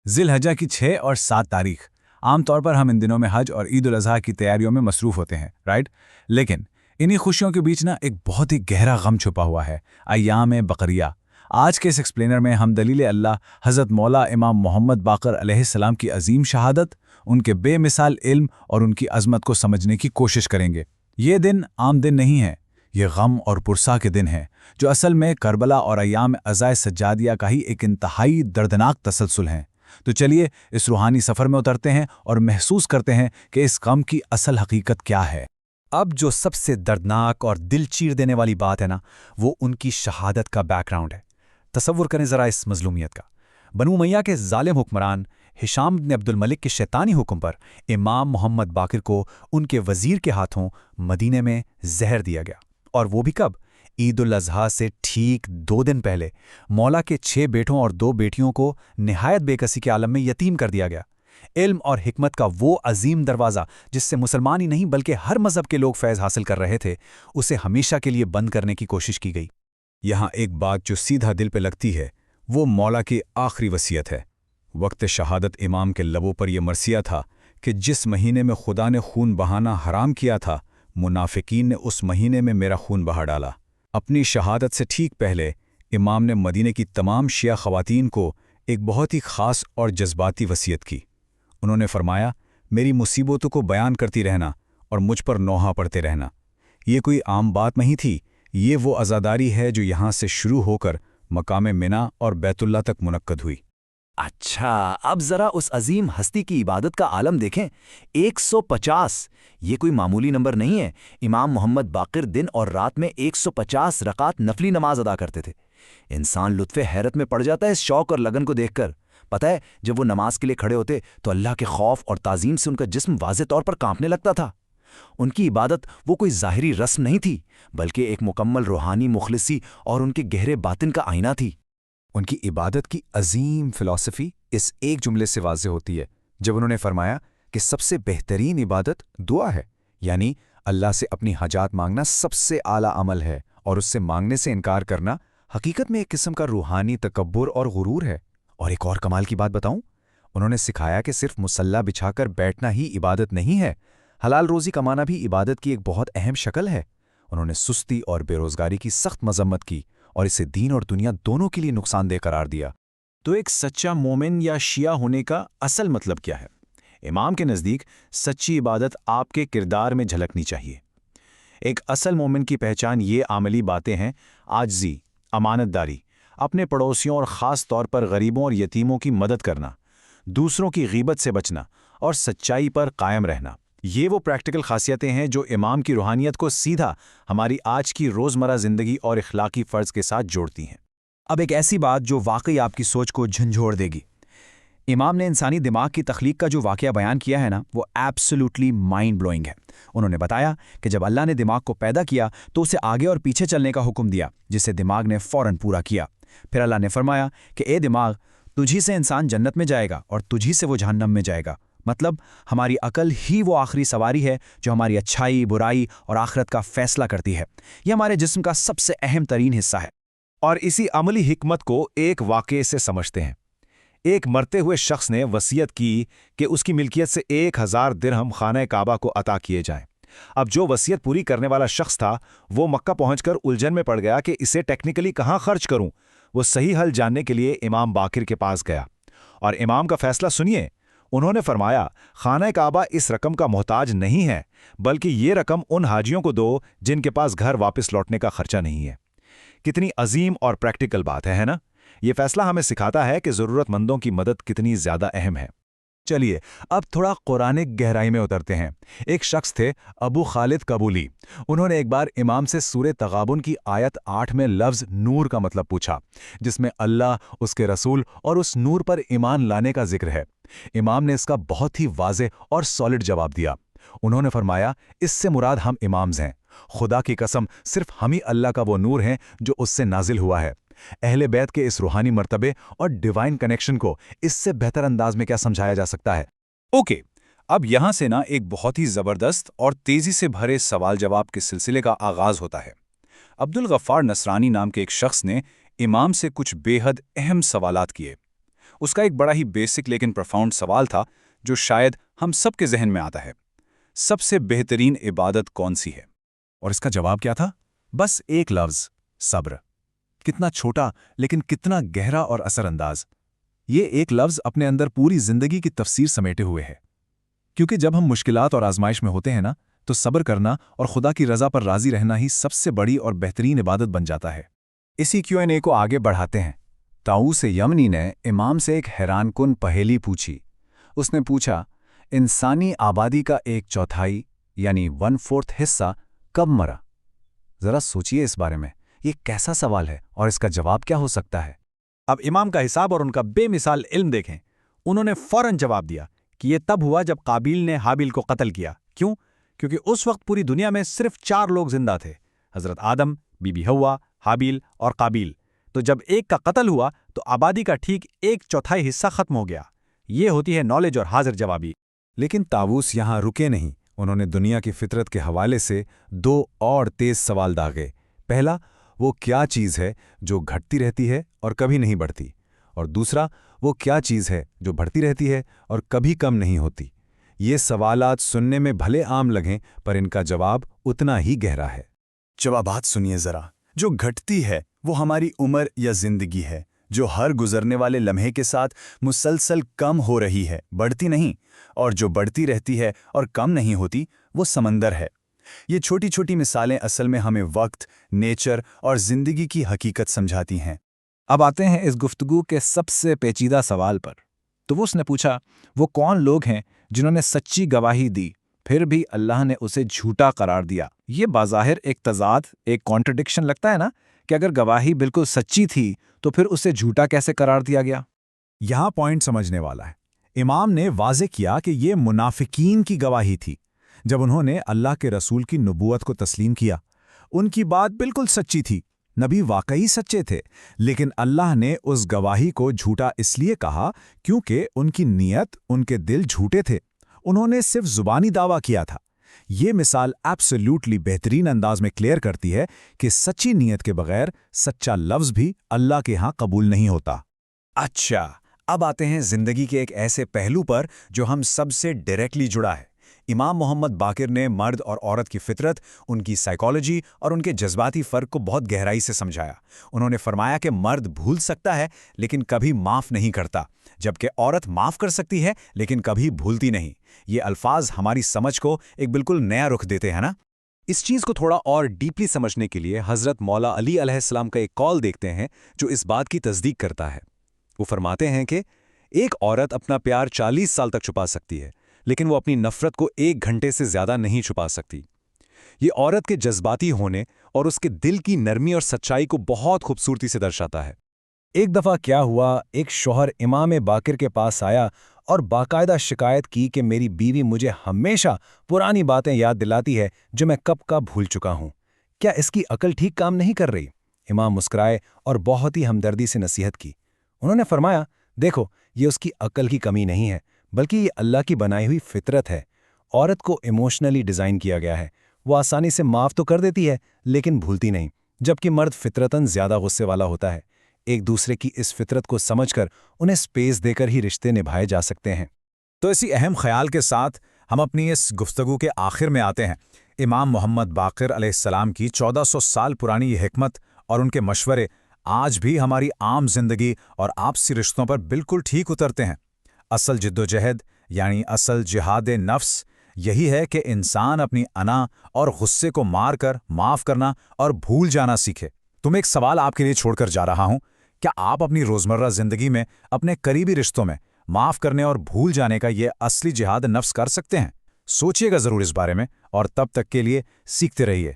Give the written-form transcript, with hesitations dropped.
ज़िलहज्जा की 6 और 7 तारीख। आम तौर पर हम इन दिनों में हज और ईद उल अज़हा की तैयारियों में मसरूफ़ होते हैं, राइट? लेकिन इन्हीं खुशियों के बीच ना एक बहुत ही गहरा गम छुपा हुआ है, अय्याम बकरिया। आज के इस एक्सप्लेनर में हम दलील अल्लाह हज़रत मौला इमाम मोहम्मद बाक़र अलैहिस्सलाम की अजीम शहादत, उनके बेमिसाल इल्म और उनकी अज़मत को समझने की कोशिश करेंगे। ये दिन आम दिन नहीं है, ये गम और पुरसा के दिन है, जो असल में करबला और अय्याम अज़ाए सज्जादिया का ही एक इंतहाई दर्दनाक तसलसल है। तो चलिए इस रूहानी सफ़र में उतरते हैं और महसूस करते हैं कि इस गम की असल हकीकत क्या है। अब जो सबसे दर्दनाक और दिल चीर देने वाली बात है ना, वो उनकी शहादत का बैकग्राउंड है। तसव्वुर करें ज़रा इस मजलूमियत का। बनु उमैया के जालिम हुक्मरान हिशाम बिन अब्दुल मलिक के शैतानी हुक्म पर इमाम मोहम्मद बाकिर को उनके वज़ीर के हाथों मदीने में जहर दिया गया। और वो भी कब? ईद उल अज़हा से ठीक 2 दिन पहले मौला के 6 बेटों और 2 बेटियों को निहायत बेकसी के आलम में यतीम कर दिया गया। इल्म और हिकमत का वो अजीम दरवाज़ा जिससे मुसलमान ही नहीं बल्कि हर मज़हब के लोग फैज़ हासिल कर रहे थे, उसे हमेशा के लिए बंद करने की कोशिश की गई। यहाँ एक बात जो सीधा दिल पे लगती है, वो मौला की आखिरी वसीयत है। वक्त शहादत इमाम के लबों पर यह मरसिया था कि जिस महीने में खुदा ने खून बहाना हराम किया था, मुनाफिकीन ने उस महीने में मेरा खून बहा डाला। अपनी शहादत से ठीक पहले इमाम ने मदीने की तमाम शिया ख़वातीन को एक बहुत ही ख़ास और जज्बाती वसीयत की। उन्होंने फरमाया, मेरी मुसीबतों को बयान करती रहना और मुझ पर नौहा पढ़ते रहना। ये कोई आम बात नहीं थी, ये वो अज़ादारी है जो यहाँ से शुरू होकर मकाम मिना और बैतुल्ला तक मुनक्कद हुई। अच्छा, अब ज़रा उस अजीम हस्ती की इबादत का आलम देखें। 150, ये कोई मामूली नंबर नहीं है। इमाम मोहम्मद बाकिर दिन और रात में 150 रकात नफली नमाज अदा करते थे। इंसान लुत्फ़े हैरत में पड़ जाता है इस शौक और लगन को देखकर। पता है, जब वो नमाज के लिए खड़े होते तो अल्लाह के खौफ और ताज़ीम से उनका जिस्म वाज़े तौर पर कांपने लगता था। उनकी इबादत वो कोई ज़ाहिरी रस्म नहीं थी, बल्कि एक मुकम्मल रूहानी मुखलिसी और उनके गहरे बातिन का आईना थी। उनकी इबादत की अजीम फ़िलॉसफ़ी इस एक जुमले से वाज़े होती है, जब उन्होंने फरमाया कि सबसे बेहतरीन इबादत दुआ है, यानी अल्लाह से अपनी हाजात मांगना सबसे आला अमल है और उससे मांगने से इनकार करना हकीकत में एक किस्म का रूहानी तकब्बुर और गुरूर है। और एक और कमाल की बात बताऊं, उन्होंने सिखाया कि सिर्फ मुसल्ला बिछाकर बैठना ही इबादत नहीं है, हलाल रोज़ी कमाना भी इबादत की एक बहुत अहम शक्ल है। उन्होंने सुस्ती और बेरोज़गारी की सख्त मजम्मत की और इसे दीन और दुनिया दोनों के लिए नुकसानदेह करार दिया। तो एक सच्चा मोमिन या शिया होने का असल मतलब क्या है? इमाम के नज़दीक सच्ची इबादत आपके किरदार में झलकनी चाहिए। एक असल मोमिन की पहचान ये आमली बातें हैं: आजिज़ी, अमानतदारी, अपने पड़ोसियों और ख़ास तौर पर गरीबों और यतीमों की मदद करना, दूसरों की गीबत से बचना और सच्चाई पर कायम रहना। ये वो प्रैक्टिकल खासियतें हैं जो इमाम की रूहानियत को सीधा हमारी आज की रोज़मर्रा ज़िंदगी और इखलाकी फ़र्ज़ के साथ जोड़ती हैं। अब एक ऐसी बात जो वाकई आपकी सोच को झंझोड़ देगी। इमाम ने इंसानी दिमाग की तख्लीक का जो वाक़या बयान किया है ना, वो एब्सोल्युटली माइंड ब्लोइंग है। उन्होंने बताया कि जब अल्लाह ने दिमाग को पैदा किया तो उसे आगे और पीछे चलने का हुक्म दिया, जिसे दिमाग ने फ़ौरन पूरा किया। फिर अल्लाह ने फरमाया कि ए दिमाग, तुझी से इंसान जन्नत में जाएगा और तुझी से वो जहन्नम में जाएगा। मतलब हमारी अकल ही वो आखिरी सवारी है जो हमारी अच्छाई, बुराई और आखिरत का फैसला करती है। यह हमारे जिस्म का सबसे अहम तरीन हिस्सा है। और इसी अमली हिकमत को एक वाक़े से समझते हैं। एक मरते हुए शख्स ने वसीयत की कि उसकी मिल्कियत से 1000 दिरहम खाना काबा को अता किए जाएं। अब जो वसीयत पूरी करने वाला शख्स था, वो मक्का पहुंचकर उलझन में पड़ गया कि इसे टेक्निकली कहाँ खर्च करूं। वो सही हल जानने के लिए इमाम बाकिर के पास गया और इमाम का फैसला सुनिए। उन्होंने फरमाया, खाना काबा इस रकम का मोहताज नहीं है, बल्कि ये रकम उन हाजियों को दो जिनके पास घर वापस लौटने का खर्चा नहीं है। कितनी अजीम और प्रैक्टिकल बात है ना? ये फैसला हमें सिखाता है कि ज़रूरतमंदों की मदद कितनी ज़्यादा अहम है। चलिए अब थोड़ा कुरानिक गहराई में उतरते हैं। एक शख्स थे अबू खालिद कबूली। उन्होंने एक बार इमाम से सूरे तगाबुन की आयत 8 में लफ्ज़ नूर का मतलब पूछा, जिसमें अल्लाह, उसके रसूल और उस नूर पर ईमान लाने का जिक्र है। इमाम ने इसका बहुत ही वाज़ेह और सॉलिड जवाब दिया। उन्होंने फरमाया, इससे मुराद हम इमाम्स हैं। खुदा की कसम, सिर्फ हम ही अल्लाह का वो नूर हैं जो उससे नाजिल हुआ है। अहले बैत के इस रूहानी मर्तबे और डिवाइन कनेक्शन को इससे बेहतर अंदाज में क्या समझाया जा सकता है? ओके, अब यहाँ से ना एक बहुत ही ज़बरदस्त और तेज़ी से भरे सवाल जवाब के सिलसिले का आगाज़ होता है। अब्दुल गफ़्फ़ार नसरानी नाम के एक शख्स ने इमाम से कुछ बेहद अहम सवालात किए। उसका एक बड़ा ही बेसिक लेकिन प्रोफाउंड सवाल था जो शायद हम सब के जहन में आता है। सबसे बेहतरीन इबादत कौन सी है? और इसका जवाब क्या था? बस एक लफ्ज़, सब्र। कितना छोटा लेकिन कितना गहरा और असरअंदाज। ये एक लफ्ज़ अपने अंदर पूरी जिंदगी की तफसीर समेटे हुए है। क्योंकि जब हम मुश्किलात और आजमाइश में होते हैं ना, तो सब्र करना और खुदा की रज़ा पर राज़ी रहना ही सबसे बड़ी और बेहतरीन इबादत बन जाता है। इसी Q&A को आगे बढ़ाते हैं। ताऊस यमनी ने इमाम से एक हैरानकुन पहेली पूछी। उसने पूछा, इंसानी आबादी का 1/4 यानी 1/4 हिस्सा कब मरा? ज़रा सोचिए इस बारे में, ये कैसा सवाल है और इसका जवाब क्या हो सकता है? अब इमाम का हिसाब और उनका बेमिसाल इल्म देखें। उन्होंने फौरन जवाब दिया कि यह तब हुआ जब काबिल ने हाबिल को कत्ल किया। क्यों? क्योंकि उस वक्त पूरी दुनिया में सिर्फ 4 लोग जिंदा थे, हजरत आदम, बीबी हव्वा, हाबिल और काबिल। तो जब एक का कत्ल हुआ तो आबादी का ठीक 1/4 हिस्सा खत्म हो गया। ये होती है नॉलेज और हाजिर जवाबी। लेकिन ताऊस यहाँ रुके नहीं। उन्होंने दुनिया की फितरत के हवाले से 2 और तेज सवाल दागे। पहला, वो क्या चीज़ है जो घटती रहती है और कभी नहीं बढ़ती? और दूसरा, वो क्या चीज़ है जो बढ़ती रहती है और कभी कम नहीं होती? ये सवालात सुनने में भले आम लगें, पर इनका जवाब उतना ही गहरा है। जवाबात सुनिए ज़रा। जो घटती है वो हमारी उम्र या जिंदगी है, जो हर गुजरने वाले लम्हे के साथ मुसलसल कम हो रही है, बढ़ती नहीं। और जो बढ़ती रहती है और कम नहीं होती, वो समंदर है। ये छोटी छोटी मिसालें असल में हमें वक्त, नेचर और ज़िंदगी की हकीकत समझाती हैं। अब आते हैं इस गुफ्तगू के सबसे पेचीदा सवाल पर। तो वो उसने पूछा, वो कौन लोग हैं जिन्होंने सच्ची गवाही दी, फिर भी अल्लाह ने उसे झूठा करार दिया? ये बाज़ाहिर एक तज़ाद, एक कॉन्ट्रडिक्शन लगता है ना, कि अगर गवाही बिल्कुल सच्ची थी तो फिर उसे झूठा कैसे करार दिया गया? यहाँ पॉइंट समझने वाला है। इमाम ने वाज़े किया कि ये मुनाफिकीन की गवाही थी। जब उन्होंने अल्लाह के रसूल की नबूवत को तस्लीम किया, उनकी बात बिल्कुल सच्ची थी, नबी वाकई सच्चे थे, लेकिन अल्लाह ने उस गवाही को झूठा इसलिए कहा क्योंकि उनकी नीयत, उनके दिल झूठे थे। उन्होंने सिर्फ ज़ुबानी दावा किया था। ये मिसाल एब्सोल्यूटली बेहतरीन अंदाज में क्लियर करती है कि सच्ची नीयत के बगैर सच्चा लफ्ज़ भी अल्लाह के यहाँ कबूल नहीं होता। अच्छा, अब आते हैं जिंदगी के एक ऐसे पहलू पर जो हम सबसे डायरेक्टली जुड़ा है। इमाम मोहम्मद बाकिर ने मर्द और औरत की फितरत, उनकी साइकोलॉजी और उनके जज्बाती फ़र्क को बहुत गहराई से समझाया। उन्होंने फरमाया कि मर्द भूल सकता है लेकिन कभी माफ़ नहीं करता, जबकि औरत माफ़ कर सकती है लेकिन कभी भूलती नहीं। ये अल्फाज हमारी समझ को एक बिल्कुल नया रुख देते हैं ना। इस चीज़ को थोड़ा और डीपली समझने के लिए हज़रत मौला अली अलैहिस्सलाम का एक कॉल देखते हैं जो इस बात की तस्दीक करता है। वो फरमाते हैं कि एक औरत अपना प्यार 40 साल तक छुपा सकती है, लेकिन वो अपनी नफ़रत को 1 घंटे से ज़्यादा नहीं छुपा सकती। ये औरत के जज्बाती होने और उसके दिल की नरमी और सच्चाई को बहुत खूबसूरती से दर्शाता है। एक दफ़ा क्या हुआ, एक शौहर इमाम बाकिर के पास आया और बाकायदा शिकायत की कि मेरी बीवी मुझे हमेशा पुरानी बातें याद दिलाती है जो मैं कब का भूल चुका हूँ। क्या इसकी अकल ठीक काम नहीं कर रही? इमाम मुस्कुराए और बहुत ही हमदर्दी से नसीहत की। उन्होंने फरमाया, देखो, ये उसकी अकल की कमी नहीं है, बल्कि ये अल्लाह की बनाई हुई फितरत है। औरत को इमोशनली डिज़ाइन किया गया है। वो आसानी से माफ़ तो कर देती है लेकिन भूलती नहीं, जबकि मर्द फितरतन ज़्यादा गुस्से वाला होता है। एक दूसरे की इस फितरत को समझकर उन्हें स्पेस देकर ही रिश्ते निभाए जा सकते हैं। तो इसी अहम ख्याल के साथ हम अपनी इस गुफ्तगू के आखिर में आते हैं। इमाम मोहम्मद बाकिर अलैहिस्सलाम की 1400 साल पुरानी ये हिकमत और उनके मशवरे आज भी हमारी आम जिंदगी और आपसी रिश्तों पर बिल्कुल ठीक उतरते हैं। असल जिद्दोजहद यानी असल जिहाद नफ्स यही है कि इंसान अपनी अना और गुस्से को मार कर माफ़ करना और भूल जाना सीखे। तुम एक सवाल आपके लिए छोड़कर जा रहा हूं, क्या आप अपनी रोज़मर्रा ज़िंदगी में अपने करीबी रिश्तों में माफ़ करने और भूल जाने का ये असली जिहाद नफ्स कर सकते हैं? सोचिएगा ज़रूर इस बारे में, और तब तक के लिए सीखते रहिए।